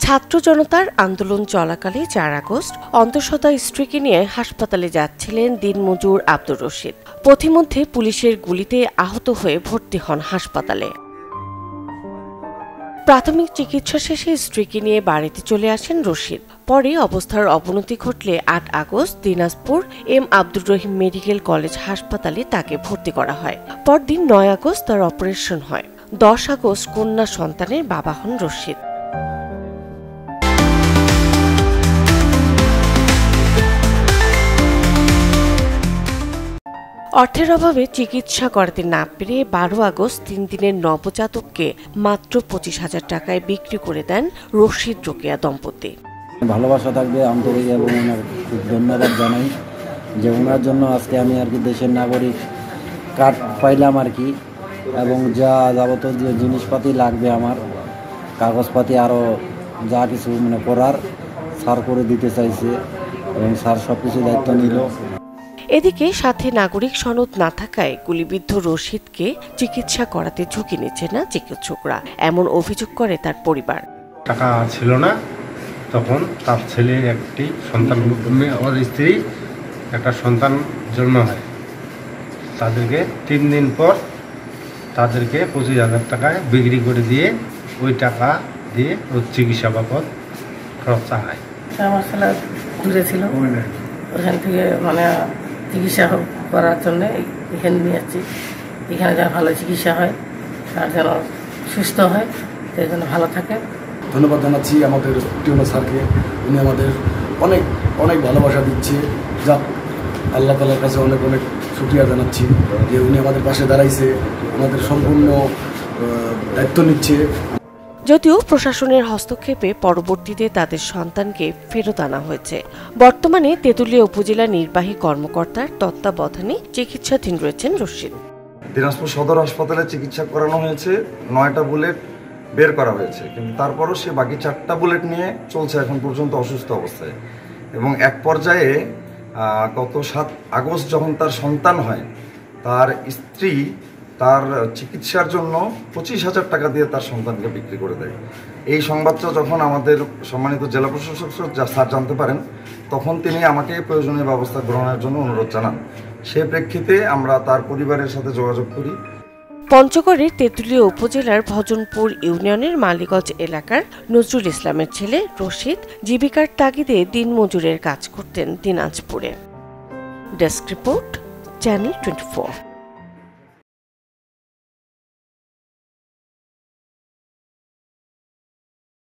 ছাত্র জনতার আন্দোলন চলাকালে ৪ আগস্ট অন্তঃসত্ত্বা স্ত্রীকে নিয়ে হাসপাতালে যাচ্ছিলেন দিনমজুর আব্দুর রশিদ। পথিমধ্যে পুলিশের গুলিতে আহত হয়ে ভর্তি হন হাসপাতালে। প্রাথমিক চিকিৎসা শেষে স্ত্রীকে নিয়ে বাড়িতে চলে আসেন রশিদ। পরে অবস্থার অবনতি ঘটলে ৮ August Dinajpur M Abdur Rahim medical college হাসপাতালে তাকে ভর্তি করা হয়। পরদিন ৯ আগস্ট তার অপারেশন হয়। ১০ আগস্ট কন্যা সন্তানের বাবা হন রশিদ। অর্থের অভাবে চিকিৎসা করাতে না পেরে ১২ আগস্ট ৩ দিনের নবজাতককে মাত্র ২৫,০০০ টাকায় বিক্রি করে দেন রশিদ রোকেয়া দম্পতি। ভালোবাসা থাকবে আন্তরিক এবং ওনার খুব ধন্যবাদ জানাই যে ওনার জন্য আজকে আমি দেশের নাগরিক কার্ড পাইলাম এবং যা যাবতীয় যে জিনিসপাতি লাগবে আমার কাগজপাতি আরও যা কিছু করার স্যার করে দিতে চাইছে এবং স্যার সব কিছু দায়িত্ব নিল। এদিকে সাথে নাগরিক সনদ না থাকায় গুলিবিদ্ধ রশিদকে চিকিৎসা করাতে ঝুঁকি নিচ্ছে না চিকিৎসকরা, এমন অভিযোগ করে তার পরিবার। টাকা ছিল না, তখন তার ছেলে একটি সন্তান, আমার স্ত্রী একটা সন্তান জন্ম হয়। তাদেরকে ৩ দিন পর তাদেরকে ২৫,০০০ টাকায় বিক্রি করে দিয়ে ওই টাকা দিয়ে ওর চিকিৎসা বাবদ খরচ চালায়। আমার ছেলে ঘুরেছিল, ওখান থেকে চিকিৎসা করার জন্য এখানে নিয়ে যাচ্ছি। এখানে যা ভালো চিকিৎসা হয়, তার যেন সুস্থ হয়, সেই জন্য ভালো থাকে। ধন্যবাদ জানাচ্ছি আমাদের টিউনো স্যারকে। উনি আমাদের অনেক অনেক ভালোবাসা দিচ্ছে। যা আল্লাহ তাআলার কাছে অনেক অনেক শুকরিয়া জানাচ্ছি যে উনি আমাদের পাশে দাঁড়াইছে, আমাদের সম্পূর্ণ দায়িত্ব নিচ্ছে। যদিও প্রশাসনের হস্তক্ষেপে পরবর্তীতে তাদের সন্তানকে ফেরত আনা হয়েছে। বর্তমানে তেঁতুলিয়া উপজেলা নির্বাহী কর্মকর্তার তত্ত্বাবধানে চিকিৎসাধীন রয়েছেন রশিদ। দিনাজপুর সদর হাসপাতালে চিকিৎসা করানো হয়েছে, ৯টা বুলেট বের করা হয়েছে, কিন্তু তারপরও সে বাকি 4টা বুলেট নিয়ে চলছে এখন পর্যন্ত অসুস্থ অবস্থায়। এবং এক পর্যায়ে গত ৭ আগস্ট যখন তার সন্তান হয়, তার স্ত্রী তার চিকিৎসার জন্য ২৫,০০০ টাকা দিয়ে তার সন্তানকে বিক্রি করে দেয়। এই সংবাদটা যখন আমাদের সম্মানিত জেলা প্রশাসক স্যার জানতে পারেন, তখন তিনি আমাকে প্রয়োজনীয় ব্যবস্থা গ্রহণের জন্য অনুরোধ জানান। সে প্রেক্ষিতে আমরা তার পরিবারের সাথে যোগাযোগ করি। পঞ্চগড়ের তেঁতুলিয়া উপজেলার ভজনপুর ইউনিয়নের মালিগঞ্জ এলাকার নজরুল ইসলামের ছেলে রশিদ জীবিকার তাগিদে দিনমজুরের কাজ করতেন দিনাজপুরে। Desk report, channel 24।